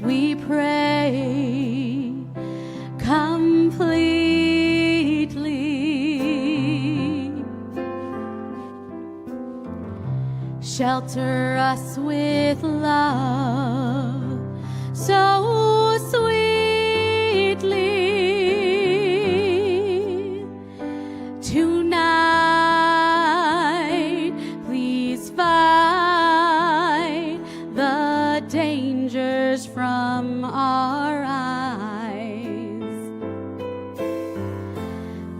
we pray completely. Shelter us with love so sweetly. Tonight, please fight the dangers from our eyes.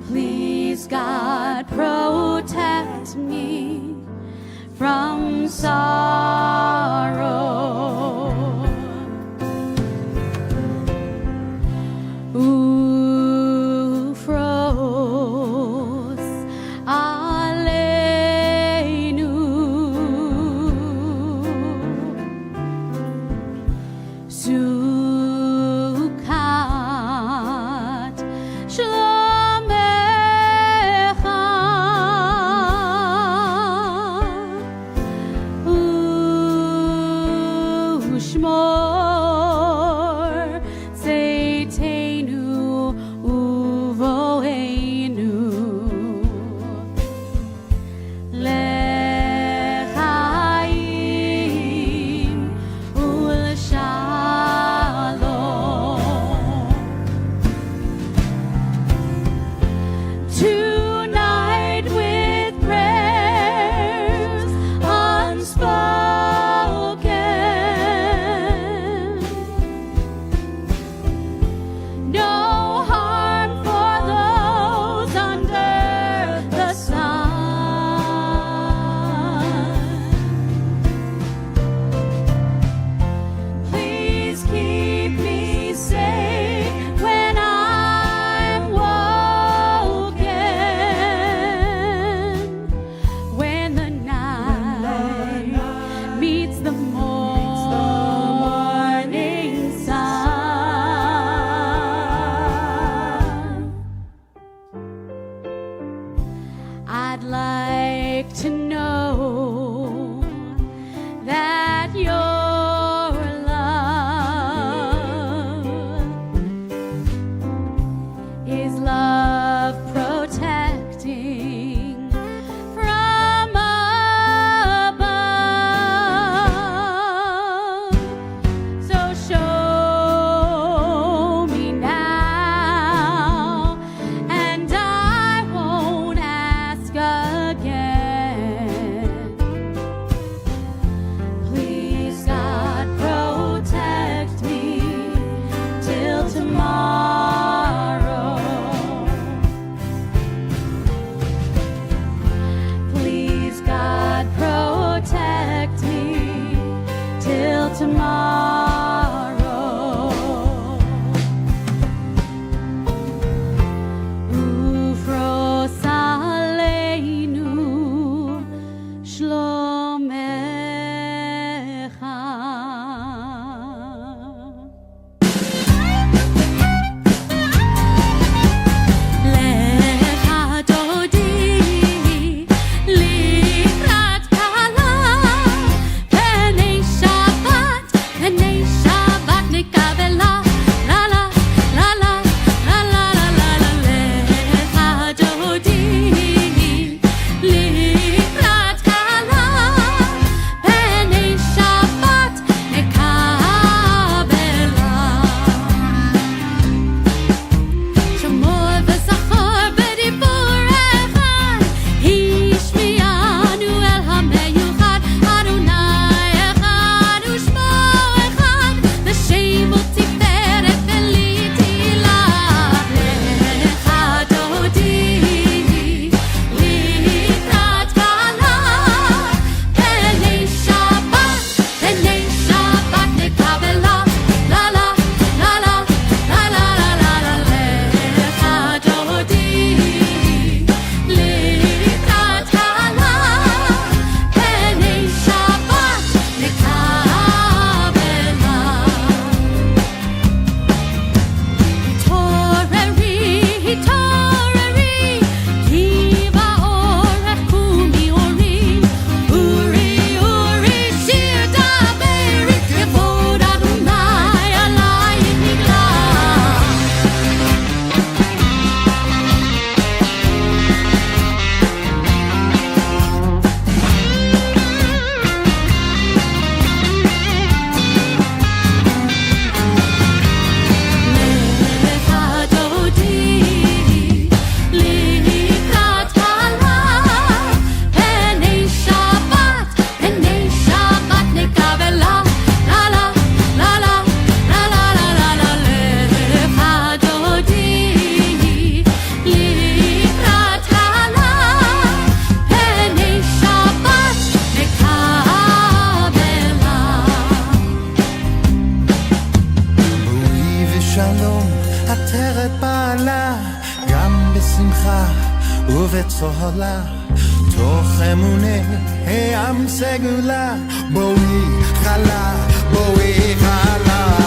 Please, God, protect me from sorrow. Ufros aleinu, sukat shlomecha, ushmor tzeitenu uvoeinu lechaim ulshalom. Tonight with prayers unspoken, no harm for those under the sun. Please keep me safe when I'm woken, when the night meets the morning sun. I'd like to know that your love is love protecting from above. So show me now, and I won't ask again. בשמחה ובצהלה, תוך אמונה העם סגולה, בואי חלה, בואי חלה.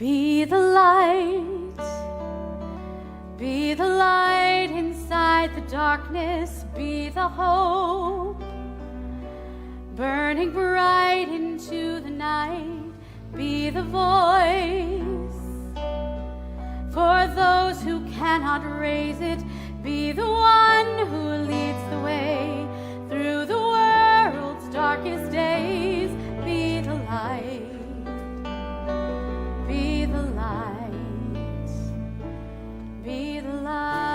Be the light, be the light inside the darkness, be the hope, burning bright into the night, be the voice, for those who cannot raise it, be the one who leads the way through the world's darkest days, be the light. Be the light, be the light.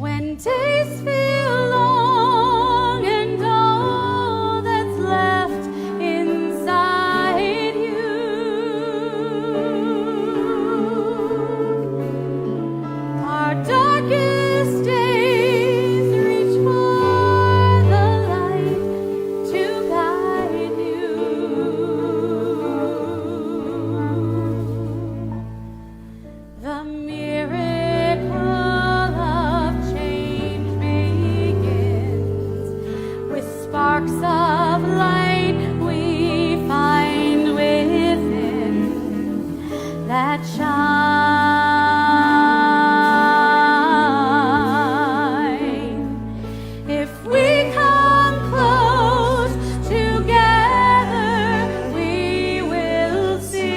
When days feel long and all that's left inside you our darkest days, reach for the light to guide you. The miracle of change begins with sparks of light we find within that shine. If we come close together, we will see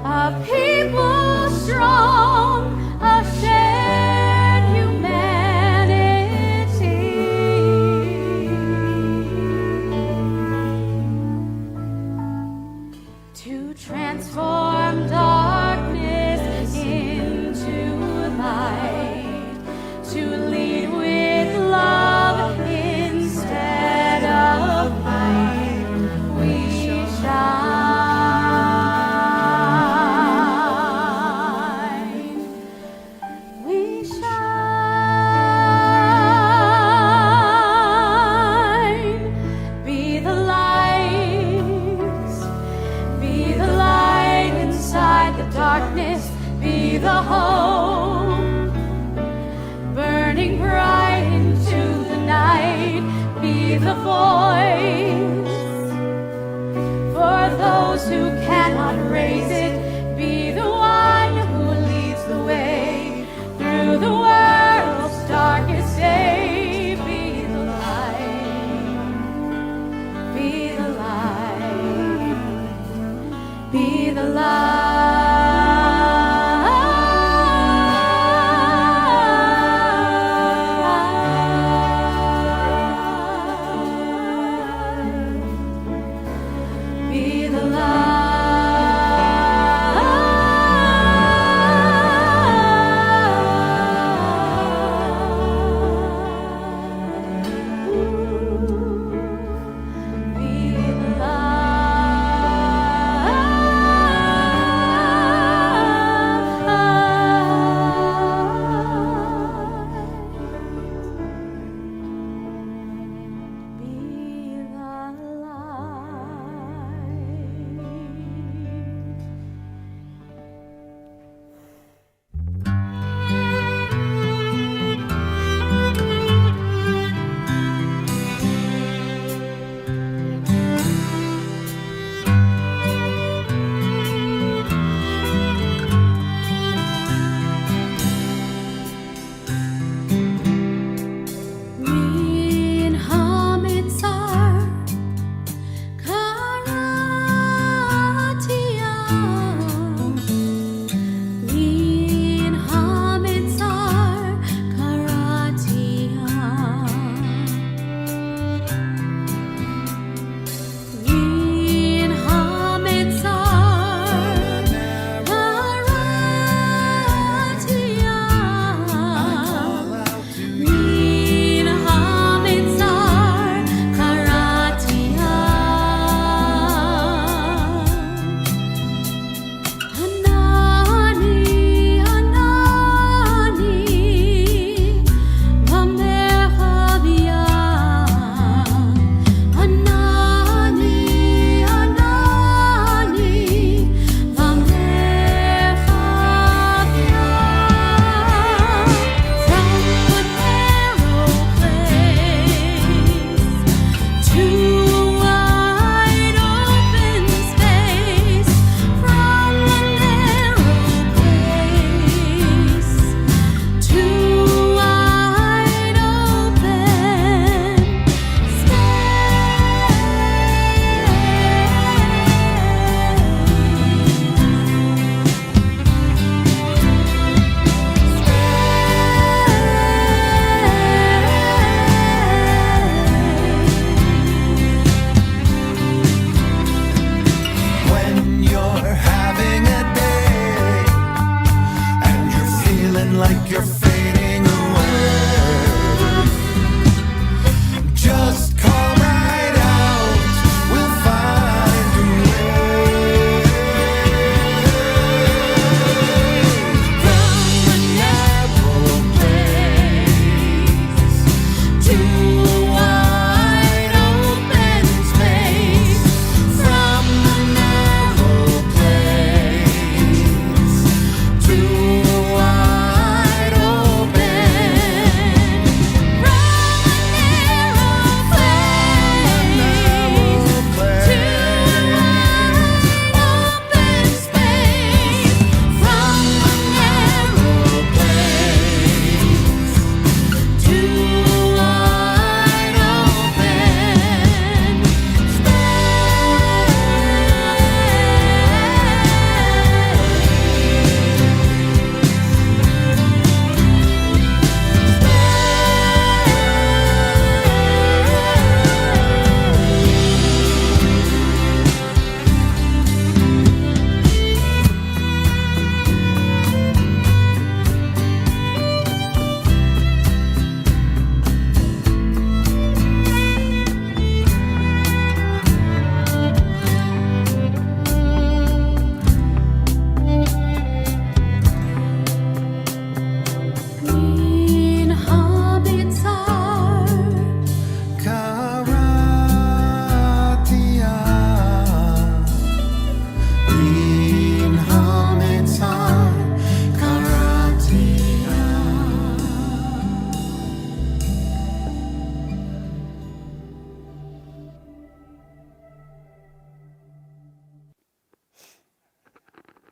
a people strong, a shared humanity. To transform darkness into light, to lead with love instead of fight, we shine. We shine. Be the light, be the light inside the darkness, be the hope, burning bright into the night, be the voice, for those who cannot raise it, be the one who leads the way through the world's darkest day, be the light, be the light, be the light, be the light, be the light.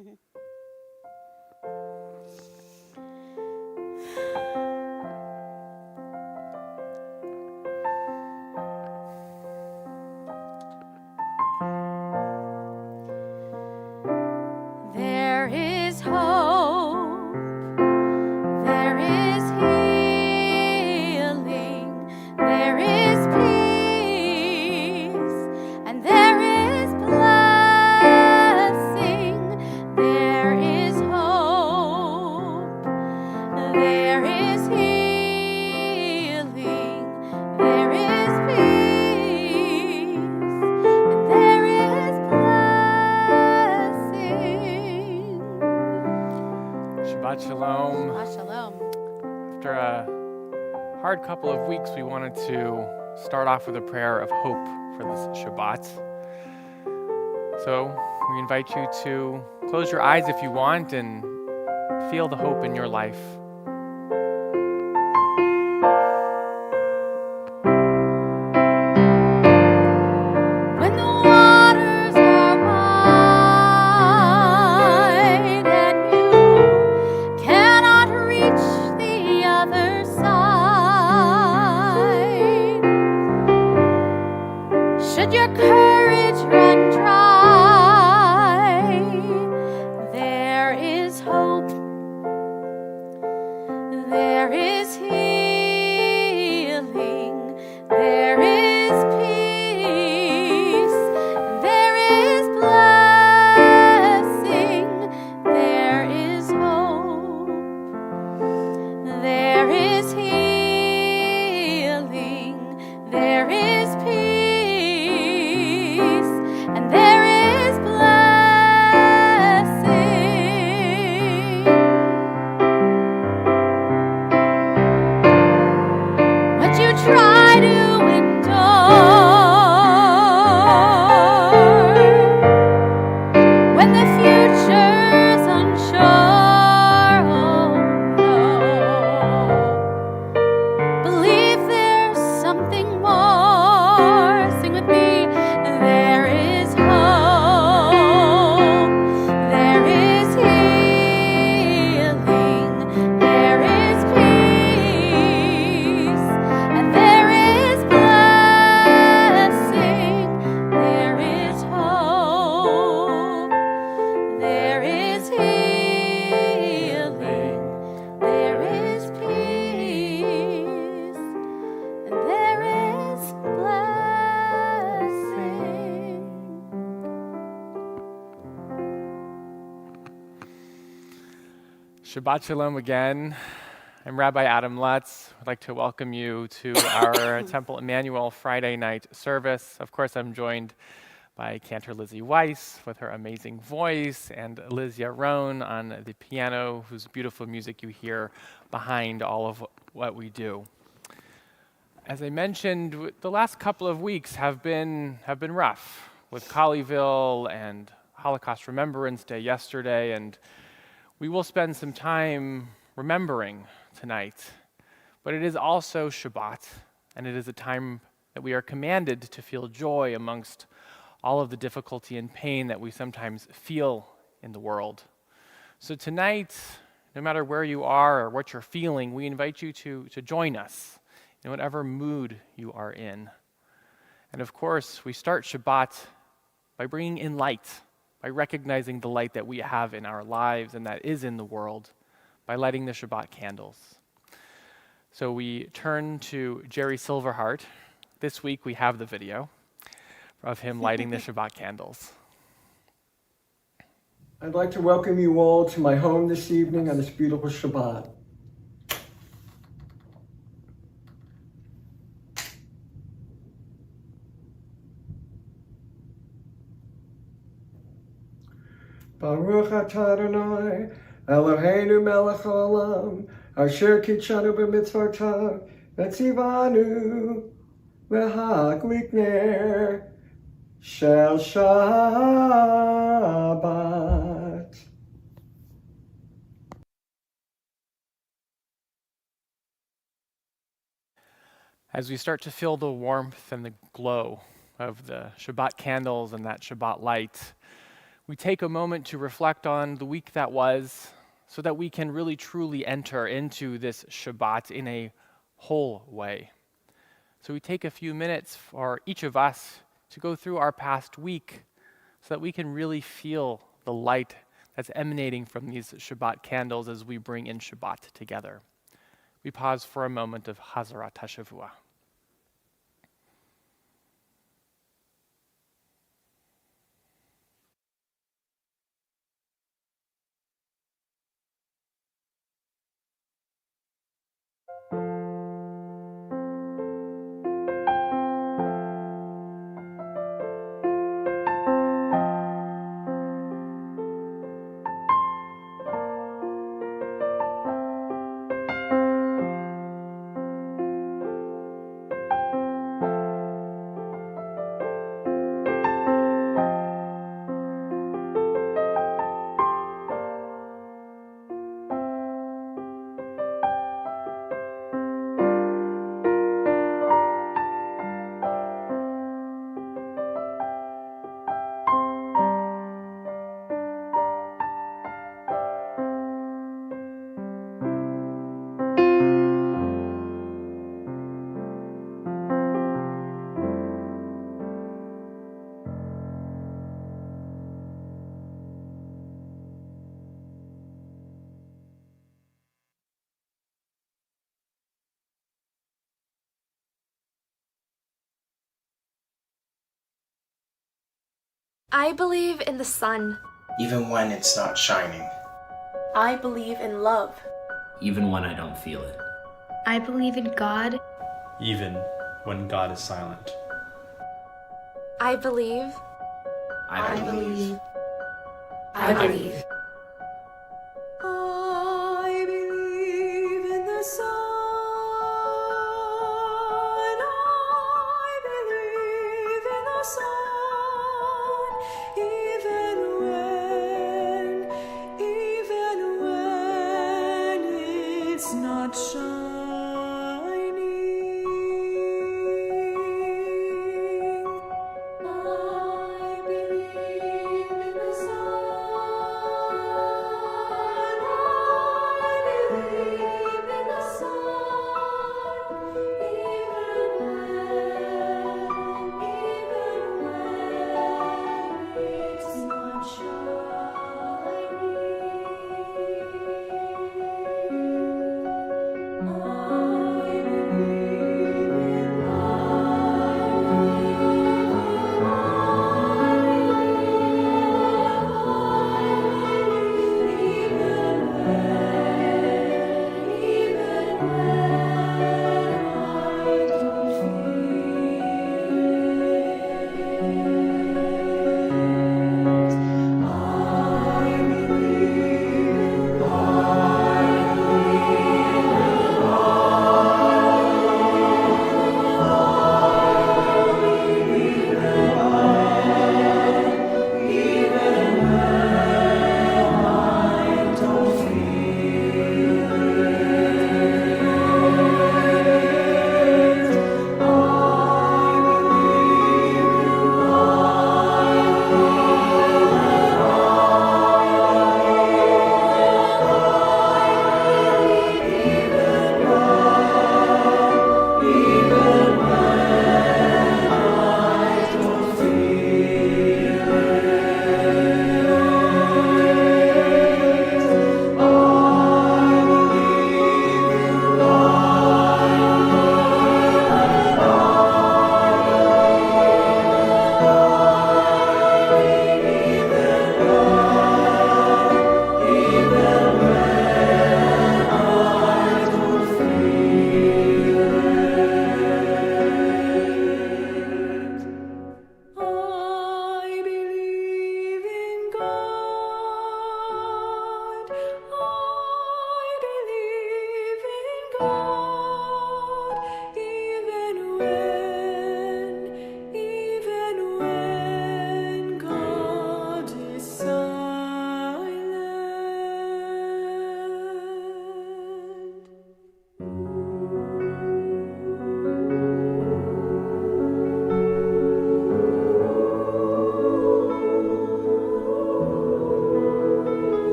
There is hope, there is healing, there is peace, and there is blessing. There is hope, there is healing, there is peace, and there is blessing. Shabbat Shalom. Shabbat Shalom. After a hard couple of weeks, we wanted to start off with a prayer of hope for this Shabbat. So we invite you to close your eyes if you want and feel the hope in your life. When the waters are wide and you cannot reach the other side, should your courage run dry, there is hope, there is healing, there is peace, there is blessing, there is hope, there is healing, there is peace, and there is blessing. What you try to endure when the future's unsure, oh no. Believe there's something more. Sing with me. There is hope. There is healing. There is peace. And there is blessing. There is hope. There is healing. There is peace. And there is blessing. Shabbat Shalom again. I'm Rabbi Lutz. I'd like to welcome you to our Temple Emanuel Friday night service. Of course, I'm joined by Cantor Lizzie Weiss with her amazing voice, and Rabbi Aaron on the piano, whose beautiful music you hear behind all of what we do. As I mentioned, the last couple of weeks have been rough, with Colleyville and Holocaust Remembrance Day yesterday, and we will spend some time remembering tonight. But it is also Shabbat, and it is a time that we are commanded to feel joy amongst all of the difficulty and pain that we sometimes feel in the world. So tonight, no matter where you are or what you're feeling, we invite you to join us in whatever mood you are in. And of course, we start Shabbat by bringing in light, by recognizing the light that we have in our lives and that is in the world, by lighting the Shabbat candles. So we turn to Jerry Silverheart. This week we have the video of him lighting the Shabbat candles. I'd like to welcome you all to my home this evening on this beautiful Shabbat. Baruch atah Adonai, Eloheinu melech haolam, asher kitshanu b'mitzvotav, v'tzivanu v'hadlik ner shel Shabbat. As we start to feel the warmth and the glow of the Shabbat candles and that Shabbat light, we take a moment to reflect on the week that was so that we can really truly enter into this Shabbat in a whole way. So we take a few minutes for each of us to go through our past week so that we can really feel the light that's emanating from these Shabbat candles as we bring in Shabbat together. We pause for a moment of Hazarat HaShavua. I believe in the sun. Even when it's not shining. I believe in love. Even when I don't feel it. I believe in God. Even when God is silent. I believe. I believe. I believe. I believe in the sun. I believe in the sun. Even when it's not shining. I believe in the sun. I believe in the sun. Even when it's not shining. I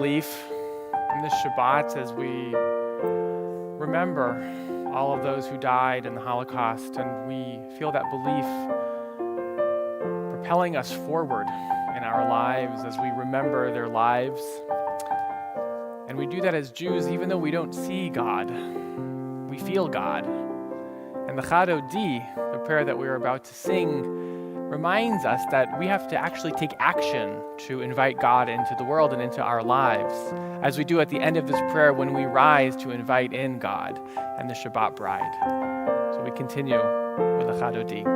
belief in this Shabbat as we remember all of those who died in the Holocaust, and we feel that belief propelling us forward in our lives as we remember their lives. And we do that as Jews even though we don't see God. We feel God. And the Chad Odi, the prayer that we're about to sing, reminds us that we have to actually take action to invite God into the world and into our lives, as we do at the end of this prayer when we rise to invite in God and the Shabbat bride. So we continue with the Chad Odi.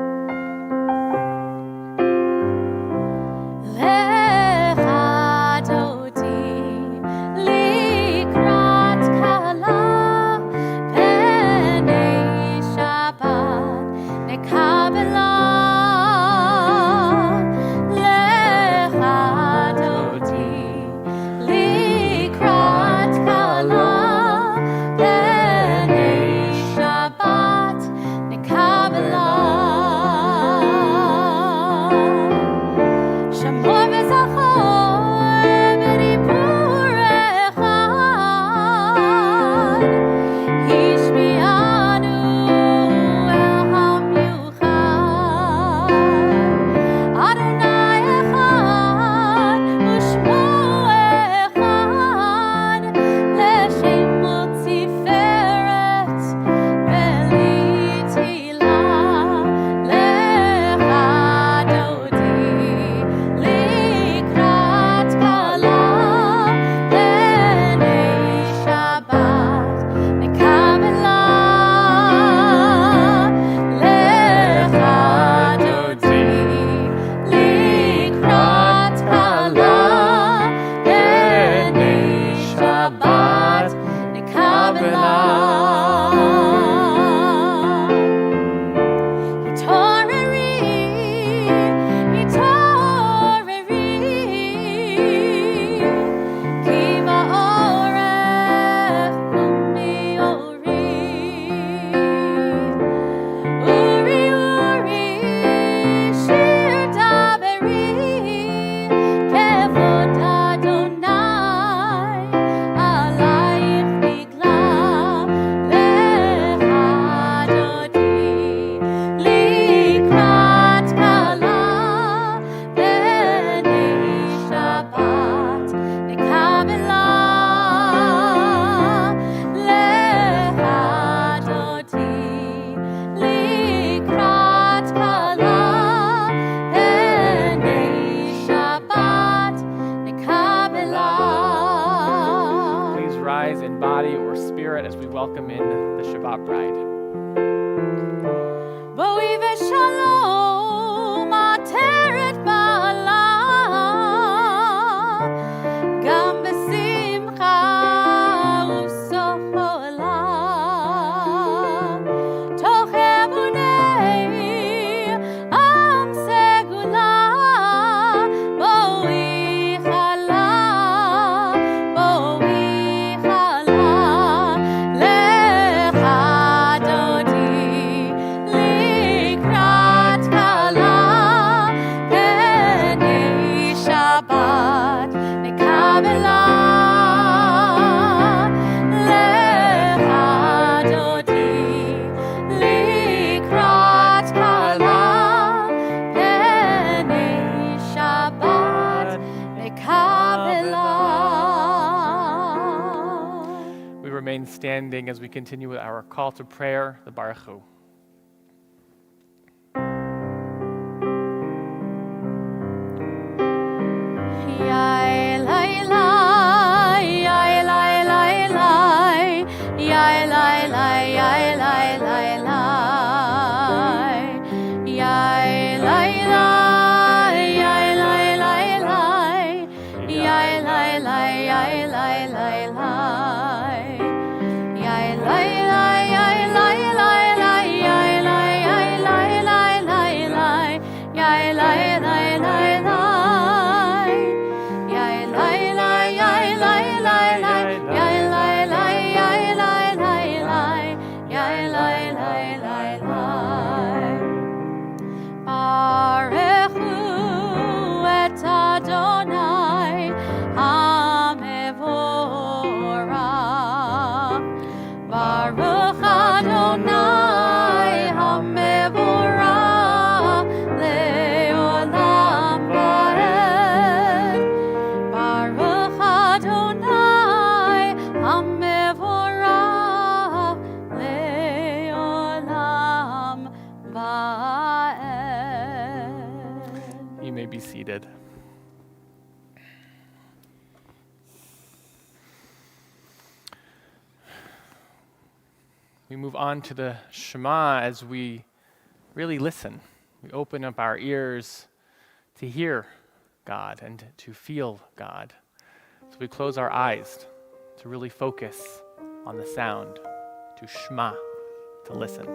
Welcome in the Shabbat bride. Standing as we continue with our call to prayer, the Baruch Hu. La la la la la seated. We move on to the Shema as we really listen. We open up our ears to hear God and to feel God. So we close our eyes to really focus on the sound, to Shema, to listen.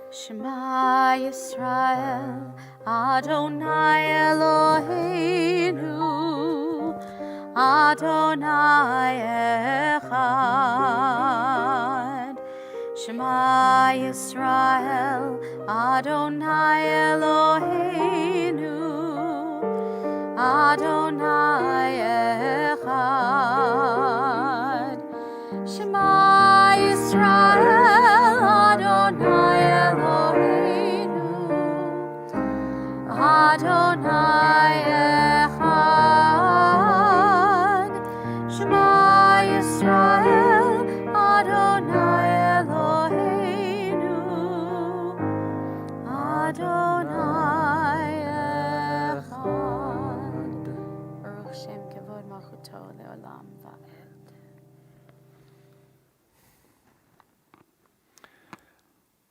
Shema Yisrael, Adonai Eloheinu, Adonai Echad. Shema Yisrael, Adonai Eloheinu, Adonai Echad. Shema Yisrael, Adonai Eloheinu, Adonai Echad. Shema Yisrael, Adonai Eloheinu, Adonai Echad. Baruch Shem Kavod Malchuto Leolam Va'ed.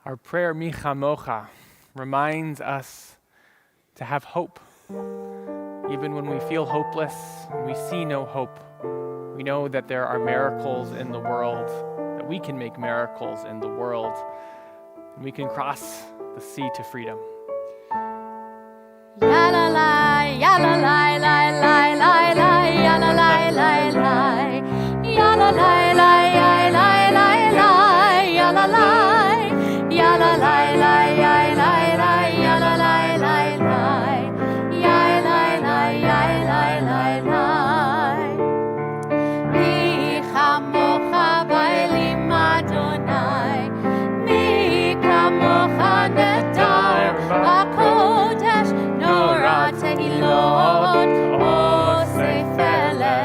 Our prayer, Mi Chamocha, reminds us to have hope. Even when we feel hopeless and we see no hope, we know that there are miracles in the world, that we can make miracles in the world, and we can cross the sea to freedom. Ya la la, ya la la la la la la, ya la la la la, ya la la la la la la, ya la la, ya la la la la la la, ya la la la la, ya la la la la la la. Mi chamocha ba'elim Adonai, mi kamocha nedar b'kodesh nora tehilot, o sefele,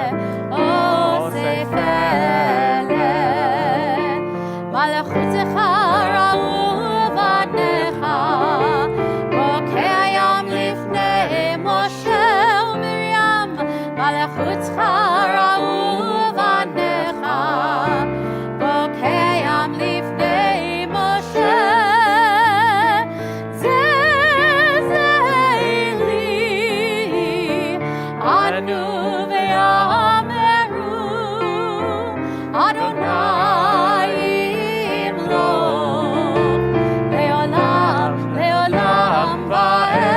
malachutecha ra'u v'anecha, bokei hayam lifnei Moshe u'Miriam, malachutecha ra'u v'anecha, bokei hayam lifnei Moshe. Zezeli anu ve'ameru Adonai imlok leolam leolam va'ed.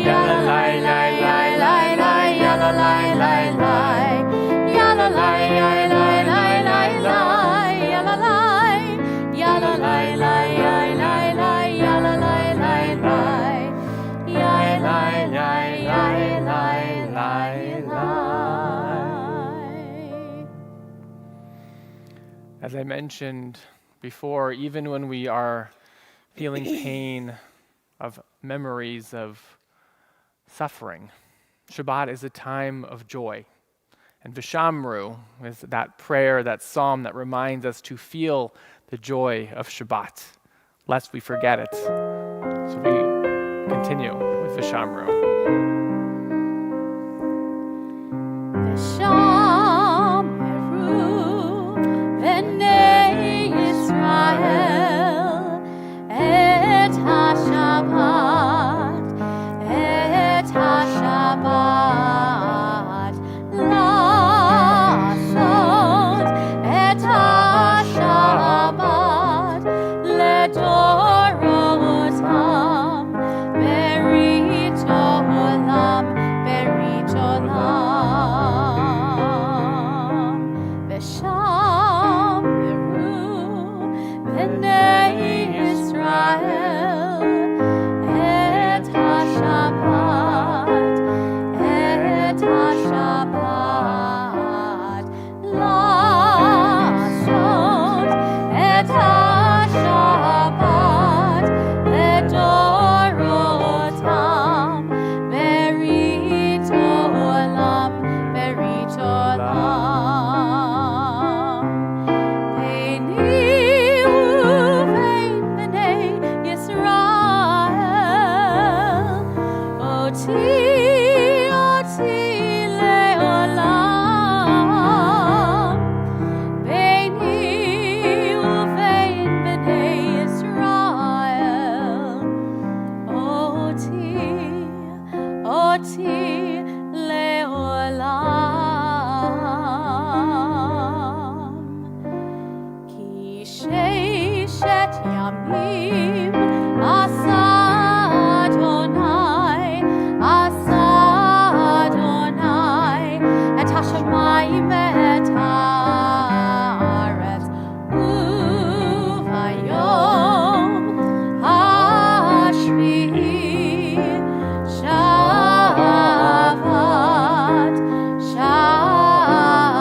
Ya la la la la la la, ya la la la la, ya la la la la la la la, ya la la, ya la la la la la la, ya la la la la, ya la la la la la la. As I mentioned before, even when we are feeling pain of memories of suffering, Shabbat is a time of joy. And Vishamru is that prayer, that psalm that reminds us to feel the joy of Shabbat, lest we forget it. So we continue with Vishamru. V'shameru b'nei Yisrael et HaShabbat, et HaShabbat, לעשות את השבת לדורותם ברית עולם. Amim, Asa Adonai, Asa Adonai, et hashamayim et haaretz, uvayom hashvi'i, Shabbat, Shabbat,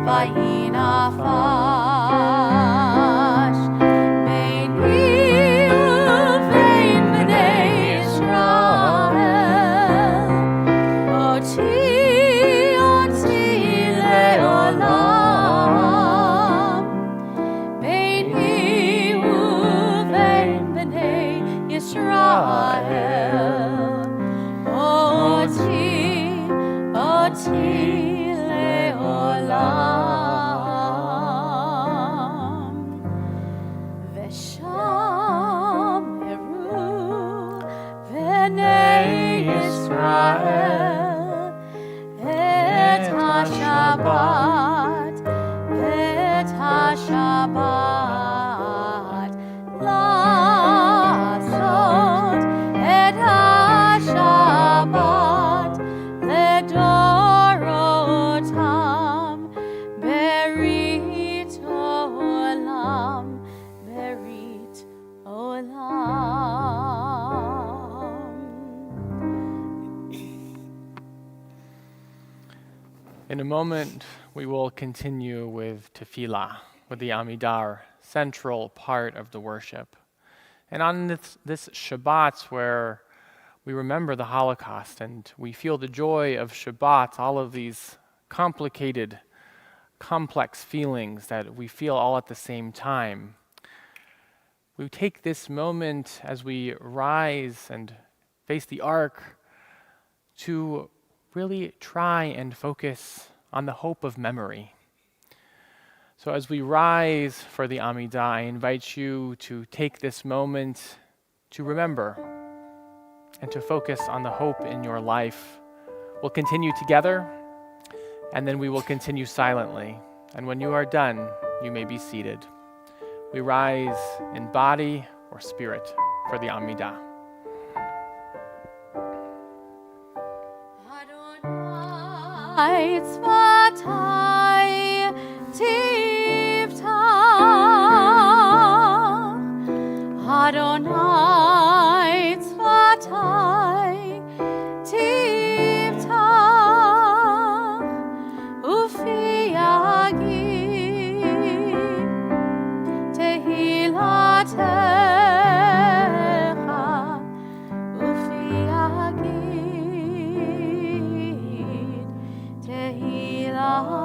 vayinafash, beini uvein bnei Yisrael, oti le'olam, beini uvein bnei Yisrael, oti le'olam. V'shameru bnei Yisrael et HaShabbat, לעשות את השבת לדורותם, ברית עולם, ברית עולם. In a moment, we will continue with tefillah, with the Amidar, central part of the worship. And on this Shabbat, where we remember the Holocaust and we feel the joy of Shabbat, all of these complicated, complex feelings that we feel all at the same time, we take this moment as we rise and face the ark to really try and focus on the hope of memory. So as we rise for the Amidah, I invite you to take this moment to remember and to focus on the hope in your life. We'll continue together, and then we will continue silently. And when you are done, you may be seated. We rise in body or spirit for the Amidah. Adonai tzvatai tiftach, Adonai tzvatai tiftach, ufi yagid tehilatecha, ufi yagid tehilatecha.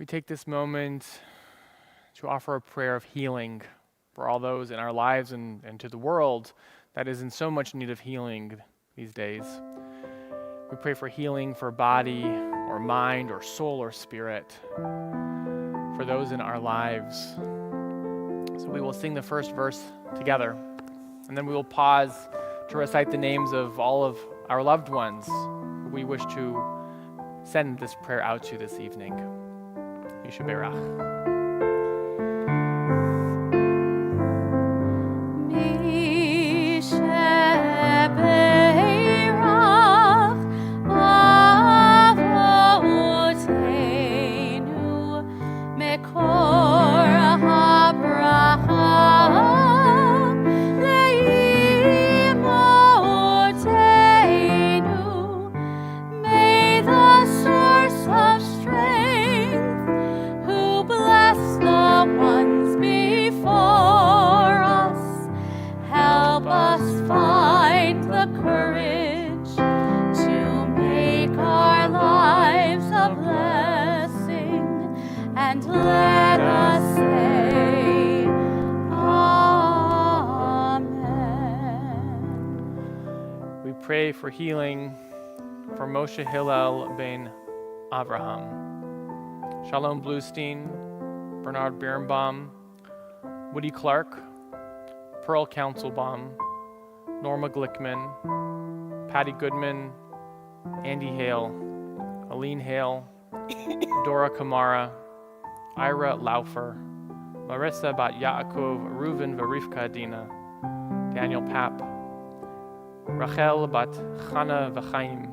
we take this moment to offer a prayer of healing for all those in our lives and to the world that is in so much need of healing these days. We pray for healing for body or mind or soul or spirit for those in our lives. So we will sing the first verse together, and then we will pause to recite the names of all of our loved ones who we wish to send this prayer out to this evening. Yishaberach. Pray for healing for Moshe Hillel ben Avraham, Shalom Bluestein, Bernard Birnbaum, Woody Clark, Pearl Councilbaum, Norma Glickman, Patty Goodman, Andy Hale, Aline Hale, Dora Kamara, Ira Laufer, Marissa Bat Yaakov, Reuven Varivka Adina, Daniel Papp, Rachel bat Chana v'Chaim,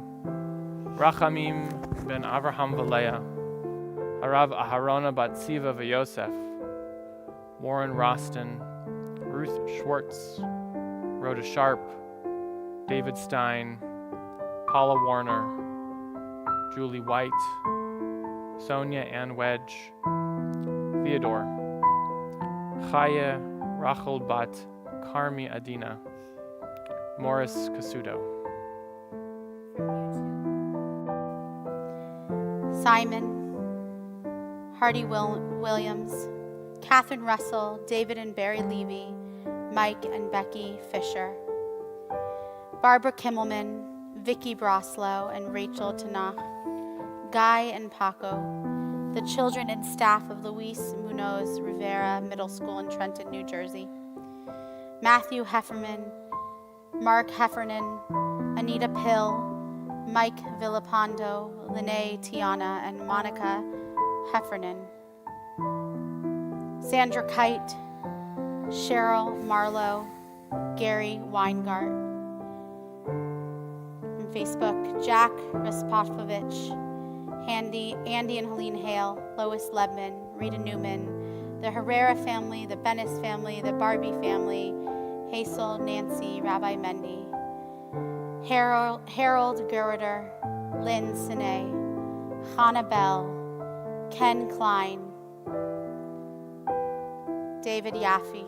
Rachamim ben Avraham v'Leah, Harav Aharona bat Siva v'Yosef, Warren Roston, Ruth Schwartz, Rhoda Sharp, David Stein, Paula Warner, Julie White, Sonia Ann Wedge, Theodore, Chaya Rachel bat Carmi Adina, Morris Casudo. Simon, Hardy Williams, Catherine Russell, David and Barry Levy, Mike and Becky Fisher, Barbara Kimmelman, Vicky Broslow and Rachel Tanach, Guy and Paco, the children and staff of Luis Munoz Rivera Middle School in Trenton, New Jersey, Matthew Hefferman, Mark Heffernan, Anita Pill, Mike Villapando, Lene Tiana, and Monica Heffernan, Sandra Kite, Cheryl Marlowe, Gary Weingart. On Facebook, Jack Raspopovich, Andy and Helene Hale, Lois Lebman, Rita Newman, the Herrera family, the Bennis family, the Barbie family, Hazel, Nancy, Rabbi Mendy, Harold Gerder, Lynn Sine, Hannah Bell, Ken Klein, David Yaffe.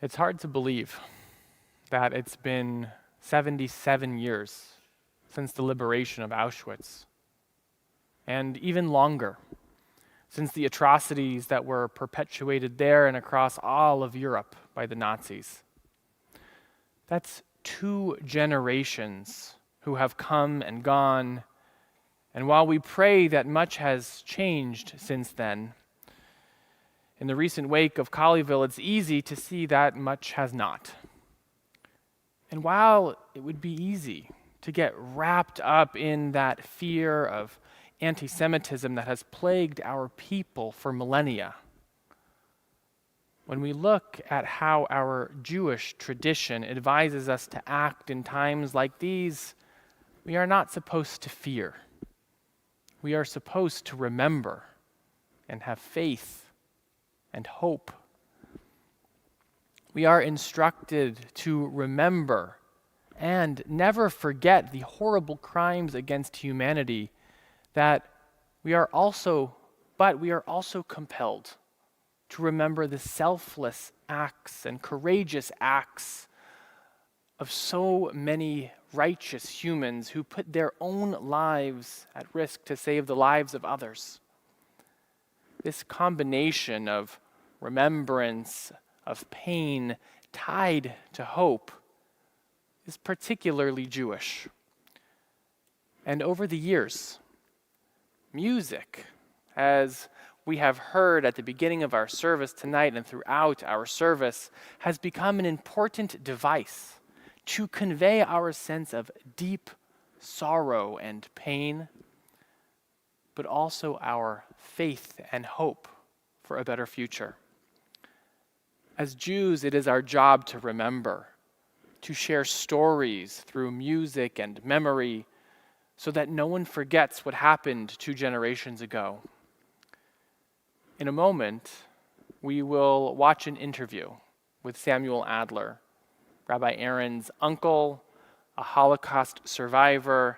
It's hard to believe that it's been 77 years since the liberation of Auschwitz, and even longer since the atrocities that were perpetuated there and across all of Europe by the Nazis. That's 2 generations who have come and gone. And while we pray that much has changed since then, in the recent wake of Colleyville, it's easy to see that much has not. And while it would be easy to get wrapped up in that fear of anti-Semitism that has plagued our people for millennia, when we look at how our Jewish tradition advises us to act in times like these, we are not supposed to fear. We are supposed to remember and have faith and hope. We are instructed to remember and never forget the horrible crimes against humanity but we are also compelled to remember the selfless acts and courageous acts of so many righteous humans who put their own lives at risk to save the lives of others. This combination of remembrance, of pain, tied to hope, is particularly Jewish. And over the years, music, as we have heard at the beginning of our service tonight and throughout our service, has become an important device to convey our sense of deep sorrow and pain, but also our faith and hope for a better future. As Jews, it is our job to remember, to share stories through music and memory so that no one forgets what happened 2 generations ago. In a moment, we will watch an interview with Samuel Adler, Rabbi Aaron's uncle, a Holocaust survivor,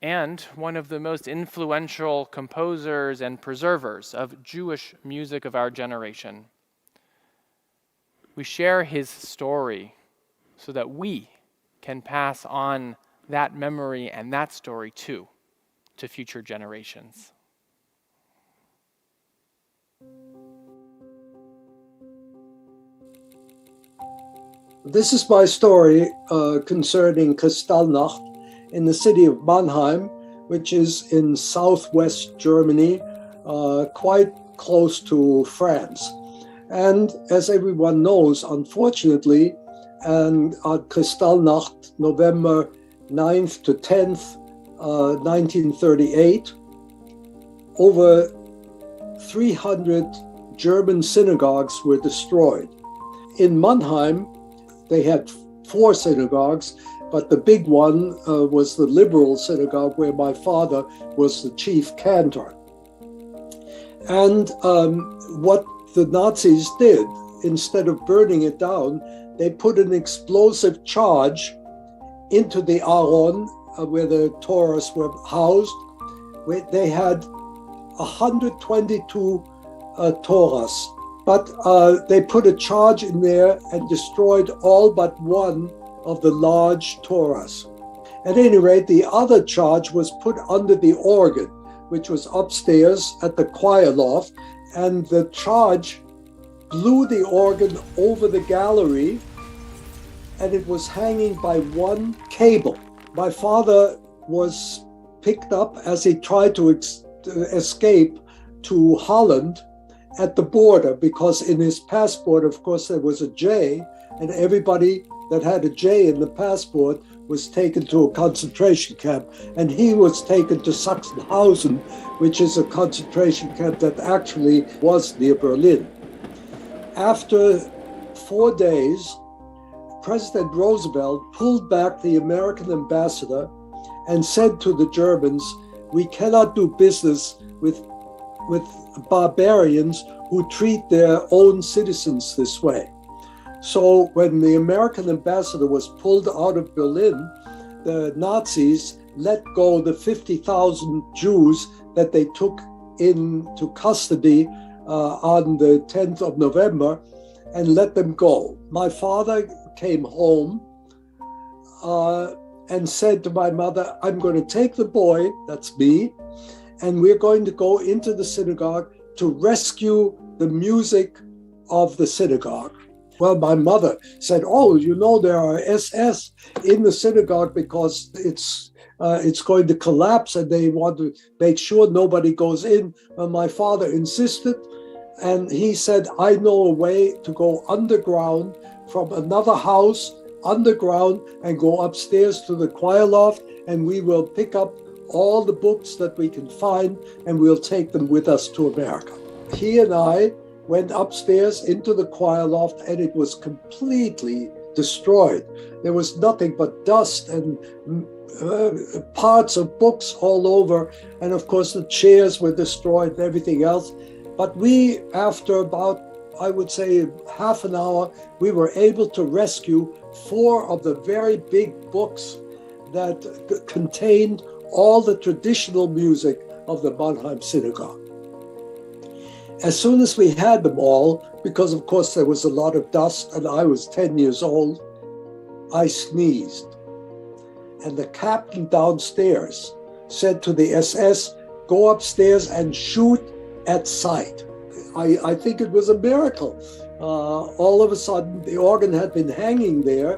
and one of the most influential composers and preservers of Jewish music of our generation. We share his story so that we can pass on that memory and that story too to future generations. This is my story concerning Kristallnacht in the city of Mannheim, which is in southwest Germany, quite close to France. And as everyone knows, unfortunately, and on Kristallnacht, November 9th to 10th, 1938, over 300 German synagogues were destroyed. In Mannheim, they had 4 synagogues, but the big one was the liberal synagogue where my father was the chief cantor. And what the Nazis did, instead of burning it down, they put an explosive charge into the Aron, where the Torahs were housed. They had 122 Torahs, but they put a charge in there and destroyed all but one of the large Torahs. At any rate, the other charge was put under the organ, which was upstairs at the choir loft, and the charge blew the organ over the gallery, and it was hanging by one cable. My father was picked up as he tried to escape to Holland at the border, because in his passport, of course, there was a J, and everybody that had a J in the passport was taken to a concentration camp, and he was taken to Sachsenhausen, which is a concentration camp that actually was near Berlin. After 4 days, President Roosevelt pulled back the American ambassador and said to the Germans, "We cannot do business with barbarians who treat their own citizens this way." So when the American ambassador was pulled out of Berlin, the Nazis let go the 50,000 Jews that they took into custody on the 10th of November and let them go. My father came home and said to my mother, "I'm going to take the boy," that's me, "and we're going to go into the synagogue to rescue the music of the synagogue." Well, my mother said, "Oh, you know, there are SS in the synagogue because it's going to collapse, and they want to make sure nobody goes in." My father insisted, and he said, "I know a way to go underground from another house underground and go upstairs to the choir loft, and we will pick up all the books that we can find, and we'll take them with us to America." He and I went upstairs into the choir loft, and it was completely destroyed. There was nothing but dust and parts of books all over, and of course the chairs were destroyed and everything else. But we, after about, I would say, half an hour, we were able to rescue 4 of the very big books that contained all the traditional music of the Mannheim Synagogue. As soon as we had them all, because of course there was a lot of dust and I was 10 years old, I sneezed. And the captain downstairs said to the SS, "Go upstairs and shoot at sight." I think it was a miracle. All of a sudden, the organ had been hanging there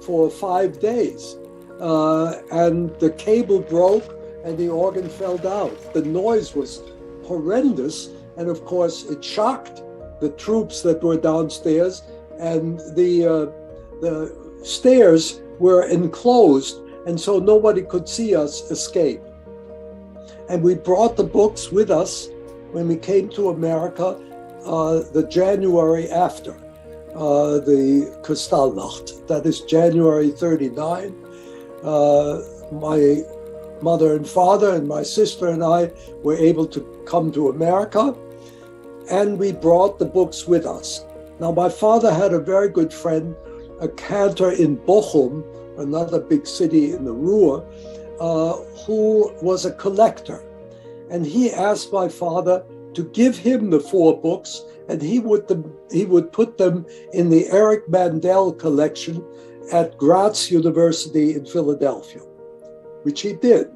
for 5 days. And the cable broke and the organ fell down. The noise was horrendous. And of course, it shocked the troops that were downstairs, and the stairs were enclosed, and so nobody could see us escape. And we brought the books with us when we came to America the January after the Kristallnacht. That is January 39. My mother and father and my sister and I were able to come to America, and we brought the books with us. Now, my father had a very good friend, a Cantor in Bochum, another big city in the Ruhr, who was a collector. And he asked my father to give him the 4 books, and he would put them in the Eric Mandel collection at Graz University in Philadelphia, which he did.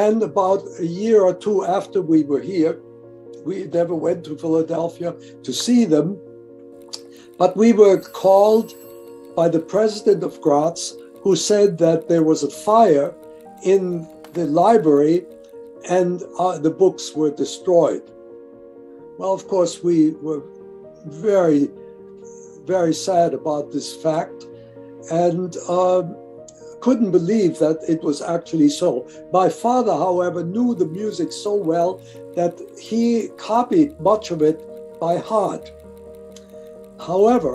And about a year or 2 after we were here, we never went to Philadelphia to see them, but we were called by the president of Graz, who said that there was a fire in the library and the books were destroyed. Well, of course, we were very, very sad about this fact, and couldn't believe that it was actually so. My father, however, knew the music so well that he copied much of it by heart. However,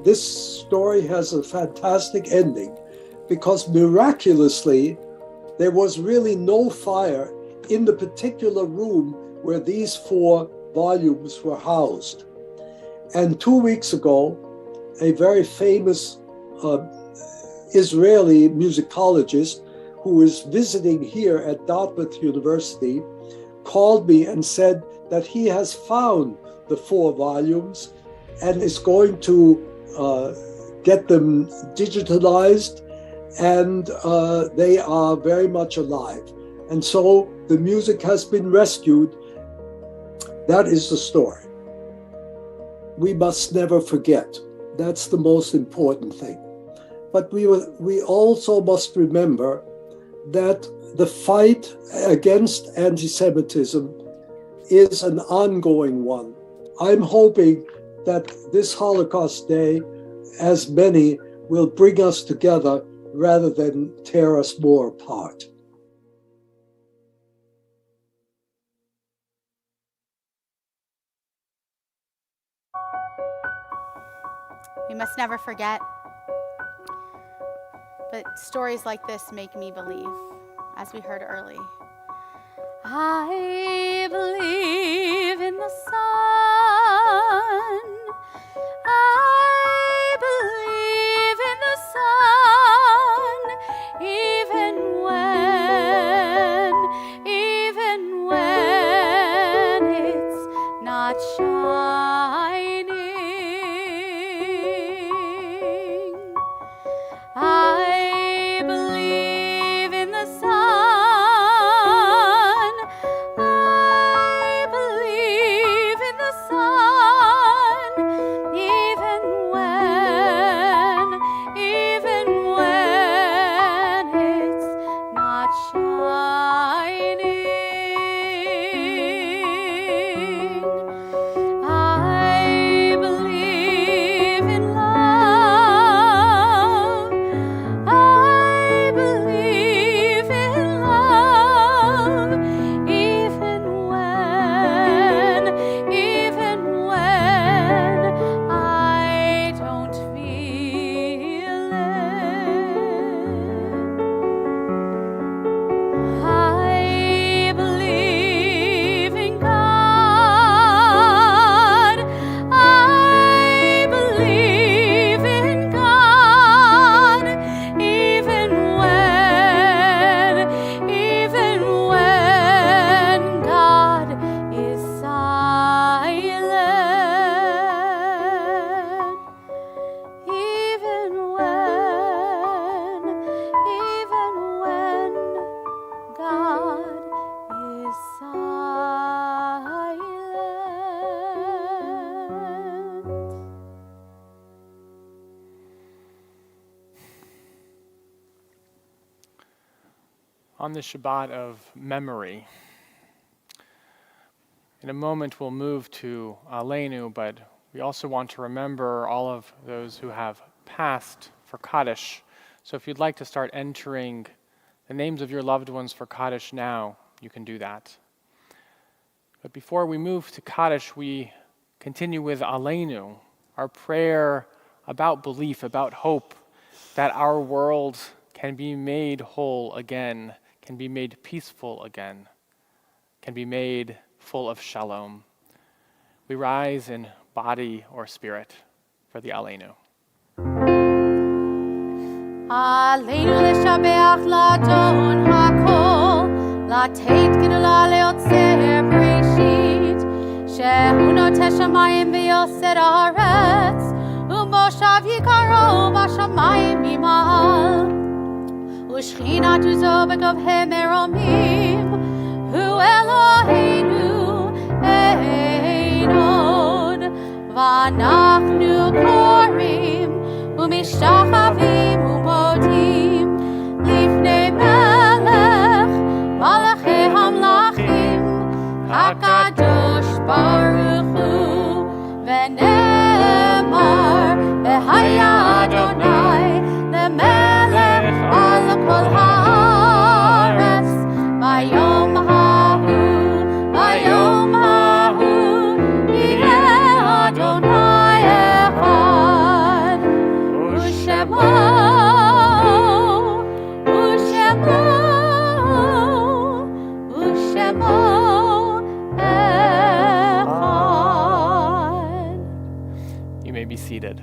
this story has a fantastic ending, because miraculously, there was really no fire in the particular room where these 4 volumes were housed. And 2 weeks ago, a very famous Israeli musicologist who is visiting here at Dartmouth University called me and said that he has found the 4 volumes and is going to get them digitalized, and they are very much alive. And so the music has been rescued. That is the story. We must never forget. That's the most important thing. But we also must remember that the fight against anti-Semitism is an ongoing one. I'm hoping that this Holocaust Day, as many, will bring us together rather than tear us more apart. We must never forget. But stories like this make me believe, as we heard early. I believe in the sun. I believe in the sun, even when it's not shining. I believe in the sun. I believe in on the Shabbat of memory. In a moment we'll move to Aleinu, but we also want to remember all of those who have passed for Kaddish. So if you'd like to start entering the names of your loved ones for Kaddish now, you can do that. But before we move to Kaddish, we continue with Aleinu, our prayer about belief, about hope, that our world can be made whole again, can be made peaceful again, can be made full of shalom. We rise in body or spirit for the Aleinu. Aleinu l'shabeach l'adon hakol, לתת גדולה ליוצר בראשית, שהוא נוטה שמיים ויוסר הארץ, ומושב יקרו בשמיים ממעל. ושכינת עוזו בגבהי מרומים, הוא אלוהינו אין עוד. ואנחנו קוראים ומשתחווים ומודים לפני מלך מלכי המלכים, הקדוש ברוך הוא. ונאמר והיה אדוני למלך על כל הארץ ביום ההוא, ביום ההוא יהיה אדוני אחד, ושמו be seated.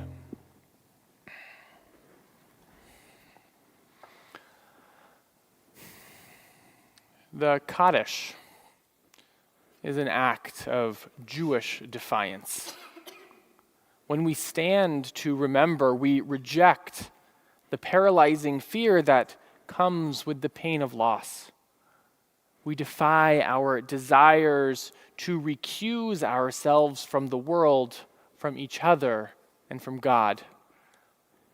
The Kaddish is an act of Jewish defiance. When we stand to remember, we reject the paralyzing fear that comes with the pain of loss. We defy our desires to recuse ourselves from the world, from each other, and from God.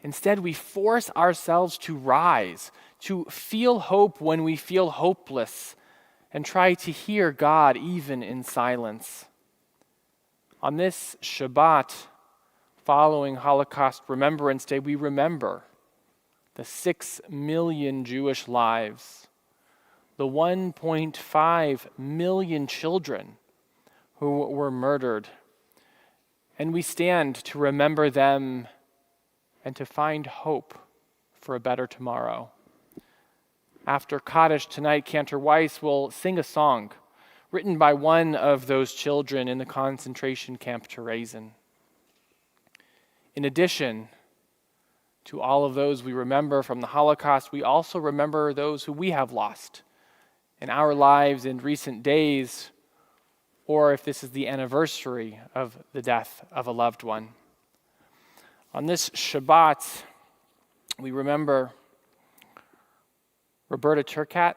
Instead, we force ourselves to rise, to feel hope when we feel hopeless, and try to hear God even in silence. On this Shabbat, following Holocaust Remembrance Day, we remember the 6 million Jewish lives, the 1.5 million children who were murdered. And we stand to remember them and to find hope for a better tomorrow. After Kaddish tonight, Cantor Weiss will sing a song written by one of those children in the concentration camp Theresen. In addition to all of those we remember from the Holocaust, we also remember those who we have lost in our lives in recent days, or if this is the anniversary of the death of a loved one. On this Shabbat, we remember Roberta Turcat,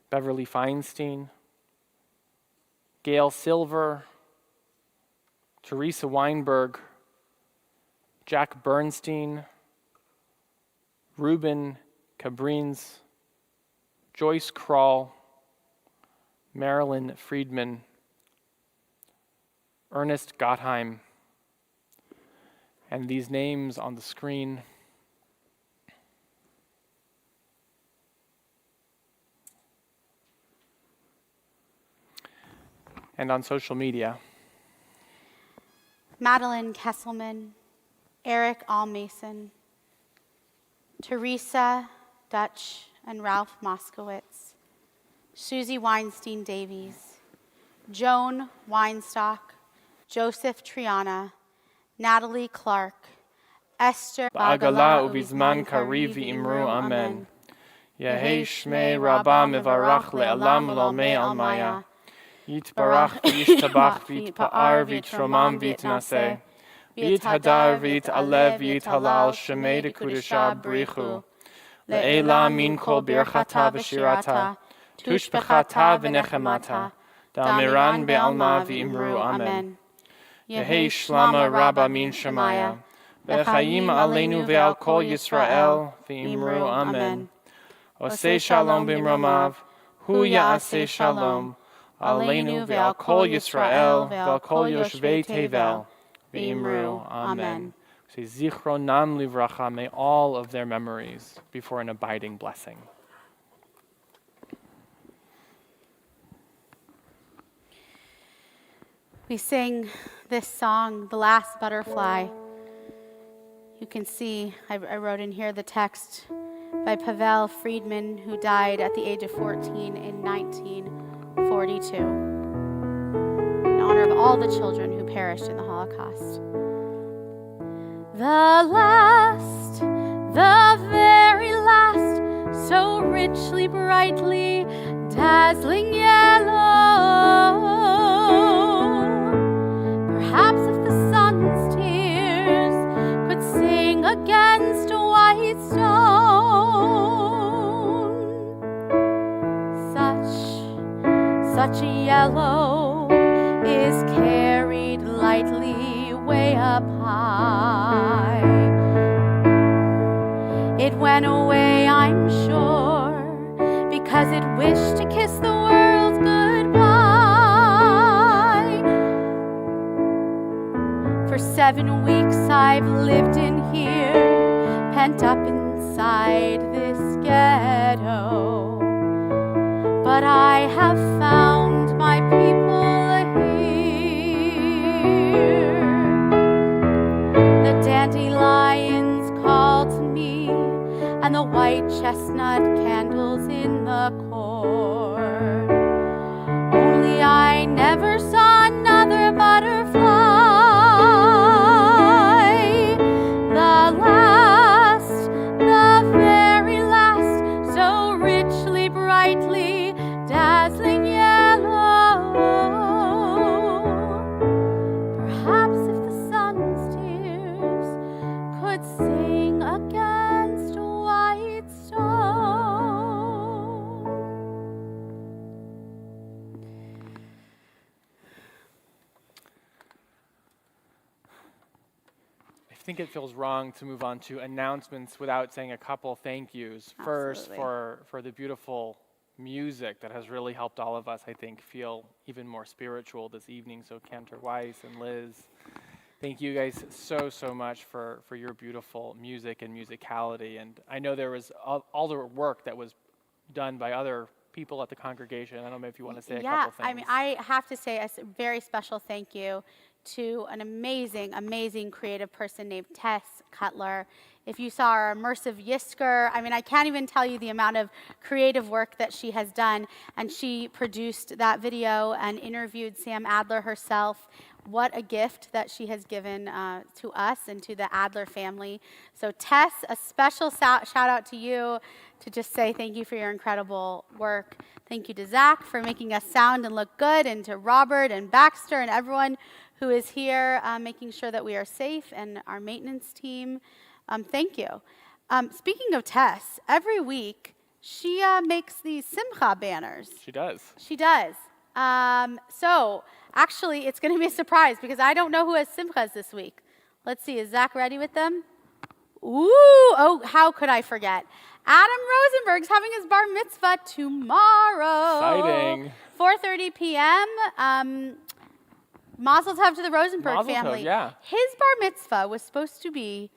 Beverly Feinstein, Gail Silver, Teresa Weinberg, Jack Bernstein, Reuben Cabrines, Joyce Kroll, Marilyn Friedman, Ernest Gottheim, and these names on the screen. And on social media. Madeline Kesselman, Eric Almason, Teresa Dutch and Ralph Moskowitz, Susie Weinstein Davies, Joan Weinstock, Joseph Triana, Natalie Clark, Esther Ba'agala ubizman karivi imru amen. Yehei shmei rabba mevarach le'alam l'almei almaya. Yitbarach v'yishtabach v'yitpa'ar v'yitromam v'yitnaseh. V'yithadar v'yitalev v'yithalal shemei dekudesha brichu. Le'ela min kol birchata v'shirata. Tushbechata v'nechemata. Da'amiran be'alma v'imru amen. Yehei shlama rabba min shemaya. V'chaim aleinu ve'al kol Yisrael v'imru amen. Oseh Shalom b'mromav, Hu ya'aseh Shalom, Aleinu ve'al kol Yisrael, ve'al kol yoshvei tevel, v'imru. Amen. Say Zichronam livracha, may all of their memories be for an abiding blessing. We sing this song, The Last Butterfly. You can see, I wrote in here the text by Pavel Friedman, who died at the age of 14 in 1942, in honor of all the children who perished in the Holocaust. The last, the very last, so richly, brightly, dazzling yellow. Perhaps if the sun's tears could sing against a white stone, such a yellow is carried lightly way up high. It went away, I'm sure, because it wished to kiss the world goodbye. For 7 weeks I've lived in here, pent up inside this ghetto. But I have found my people here. The dandelions call to me, and the white chestnut candles in the court. Only I never saw another butterfly. The last, the very last, so richly, brightly, dazzling yellow. Perhaps if the sun's tears could sing against a white stone. I think it feels wrong to move on to announcements without saying a couple thank yous. First, for the beautiful music that has really helped all of us, I think, feel even more spiritual this evening. So Cantor, Weiss, and Liz, thank you guys so much for your beautiful music and musicality. And I know there was all the work that was done by other people at the congregation. I don't know if you want to say a couple things. I mean, I have to say a very special thank you to an amazing creative person named Tess Cutler. If you saw our immersive Yisker, I mean, I can't even tell you the amount of creative work that she has done. And she produced that video and interviewed Sam Adler herself. What a gift that she has given to us and to the Adler family. So Tess, a special shout out to you to just say thank you for your incredible work. Thank you to Zach for making us sound and look good, and to Robert and Baxter and everyone who is here making sure that we are safe, and our maintenance team. Thank you. Speaking of Tess, every week she makes these Simcha banners. She does. She does. So actually, it's going to be a surprise because I don't know who has Simchas this week. Let's see. Is Zach ready with them? Ooh. Oh, how could I forget? Adam Rosenberg's having his bar mitzvah tomorrow. Exciting. 4:30 p.m. Mazel tov to the Rosenberg Mazel family. tov, yeah. His bar mitzvah was supposed to be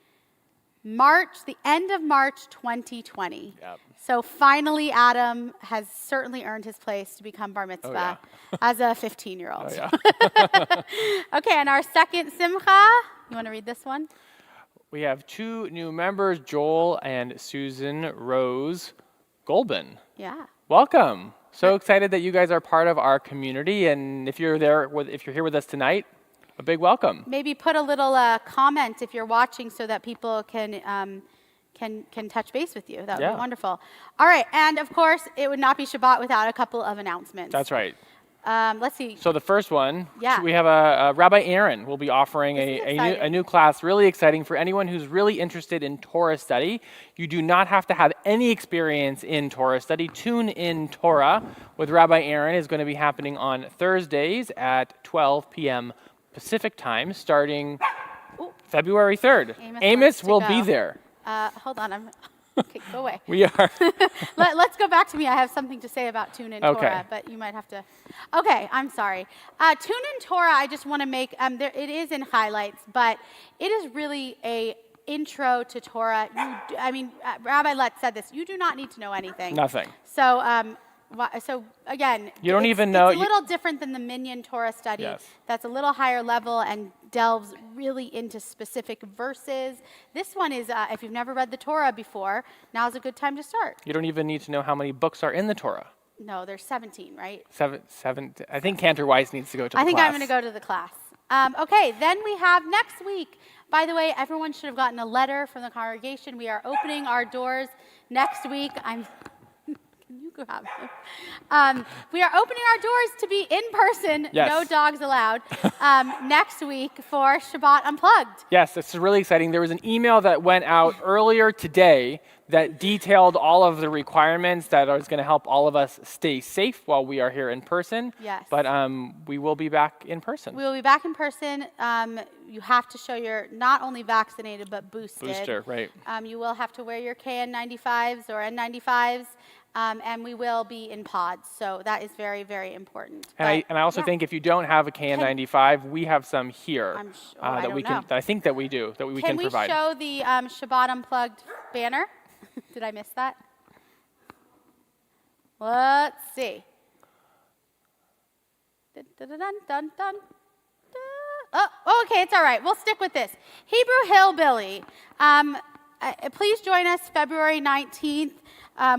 the end of March 2020. Yep. So finally, Adam has certainly earned his place to become bar mitzvah as a 15-year-old. Oh, yeah. Okay, and our second simcha, you want to read this one? We have 2 new members, Joel and Susan Rose Golbin. Yeah. Welcome. So excited that you guys are part of our community, and if you're here with us tonight, a big welcome. Maybe put a little comment if you're watching so that people can touch base with you. That would be wonderful. All right, and of course, it would not be Shabbat without a couple of announcements. That's right. Let's see. So the first one, we have a Rabbi Aaron will be offering a new class, really exciting for anyone who's really interested in Torah study. You do not have to have any experience in Torah study. Tune in Torah with Rabbi Aaron is going to be happening on Thursdays at 12 p.m. Pacific time, starting February 3rd. Amos will be there. Hold on. Okay, go away. We are. Let's go back to me. I have something to say about Tune in Okay. Torah, but you might have to. Okay, I'm sorry. Tune in Torah, I just want to make, it is in highlights, but it is really a intro to Torah. Rabbi Lutz said this, you do not need to know anything. Nothing. So again, You don't even know. It's a little different than the Minyan Torah study. Yes. That's a little higher level and delves really into specific verses. This one is, if you've never read the Torah before, now's a good time to start. You don't even need to know how many books are in the Torah. No, there's 17, right? Seven. I think Cantor Weiss needs to go to the class. I think I'm going to go to the class. Okay, then we have next week. By the way, everyone should have gotten a letter from the congregation. We are opening our doors next week. You grab them. We are opening our doors to be in person, Yes. no dogs allowed, next week for Shabbat Unplugged. Yes, this is really exciting. There was an email that went out earlier today that detailed all of the requirements that is going to help all of us stay safe while we are here in person. Yes. But we will be back in person. We will be back in person. You have to show you're not only vaccinated but boosted. Booster, right. You will have to wear your KN95s or N95s. And we will be in pods, so that is very, very important. And I also think if you don't have a KN95, we have some here that I think that we do, that we can provide. Can we show the Shabbat Unplugged banner? Did I miss that? Let's see. Dun, dun, dun, dun, dun. Oh, okay, it's all right. We'll stick with this. Hebrew Hillbilly. Please join us February 19th.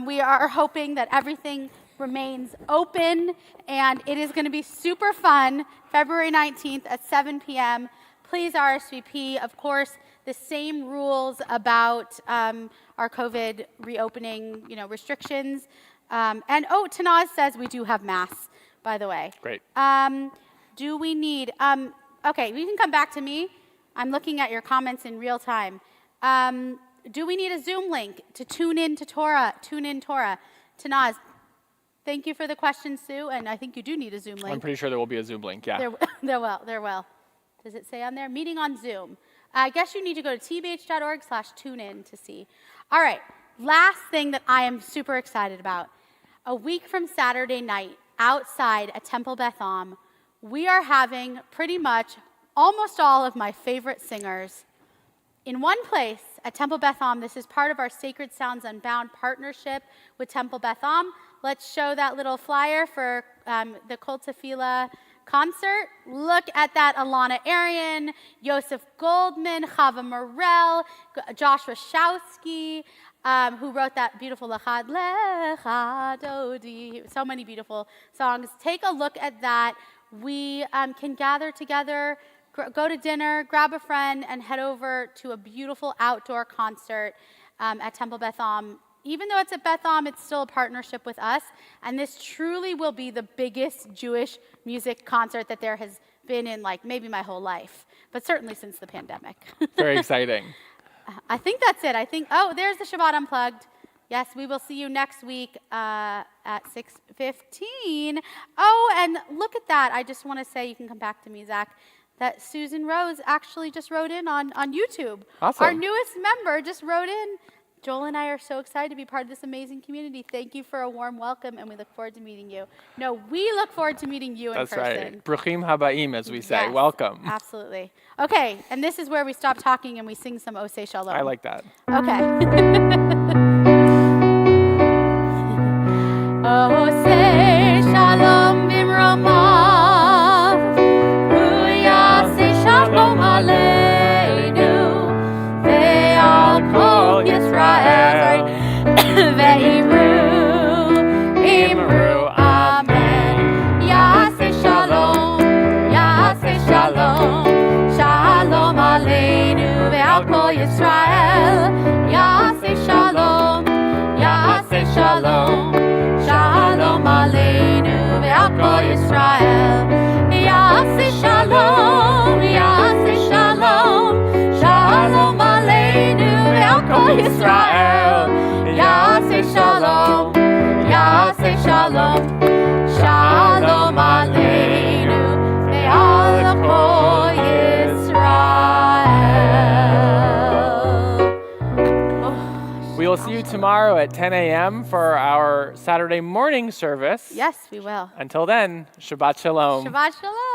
We are hoping that everything remains open, and it is going to be super fun, February 19th at 7 p.m. Please RSVP. Of course, the same rules about our COVID reopening, restrictions. Tanaz says we do have masks, by the way. Great. Do we need, okay, you can come back to me. I'm looking at your comments in real time. Do we need a Zoom link to tune in Torah? Tanaz, thank you for the question, Sue, and I think you do need a Zoom link. I'm pretty sure there will be a Zoom link, yeah. There will. Does it say on there? Meeting on Zoom. I guess you need to go to tbh.org/tune-in to see. All right, last thing that I am super excited about. A week from Saturday night, outside at Temple Beth Am, we are having pretty much almost all of my favorite singers in one place at Temple Beth Am. This is part of our Sacred Sounds Unbound partnership with Temple Beth Am. Let's show that little flyer for the Kol Tefillah concert. Look at that. Alana Arian, Yosef Goldman, Chava Morel, Joshua Showski, who wrote that beautiful Lechad Lecha Dodi. So many beautiful songs. Take a look at that. We can gather together, go to dinner, grab a friend, and head over to a beautiful outdoor concert at Temple Beth Am. Even though it's at Beth Am, it's still a partnership with us, and this truly will be the biggest Jewish music concert that there has been in maybe my whole life, but certainly since the pandemic. Very exciting. I think that's it. There's the Shabbat Unplugged. Yes, we will see you next week at 6:15. Oh, and look at that. I just want to say, you can come back to me, Zach, that Susan Rose actually just wrote in on YouTube. Awesome. Our newest member just wrote in. Joel and I are so excited to be part of this amazing community. Thank you for a warm welcome, and we look forward to meeting you. No, we look forward to meeting you in person. That's right. Bruchim habaim, as we say. Yes, welcome. Absolutely. Okay, and this is where we stop talking and we sing some Oseh Shalom. I like that. Okay. Oseh Shalom bimromav, hu yaseh shalom aleinu, ve'al kol Yisrael, ve'imru amen. Yaseh shalom, shalom aleinu, ve'al kol Yisrael. Yaseh shalom, shalom aleinu ve'al kol Yisrael. Yaseh shalom, shalom aleinu ve'al kol Yisrael. Yaseh shalom, shalom aleinu ve'al kol Yisrael. We will see you tomorrow at 10 a.m. for our Saturday morning service. Yes, we will. Until then, Shabbat Shalom. Shabbat Shalom.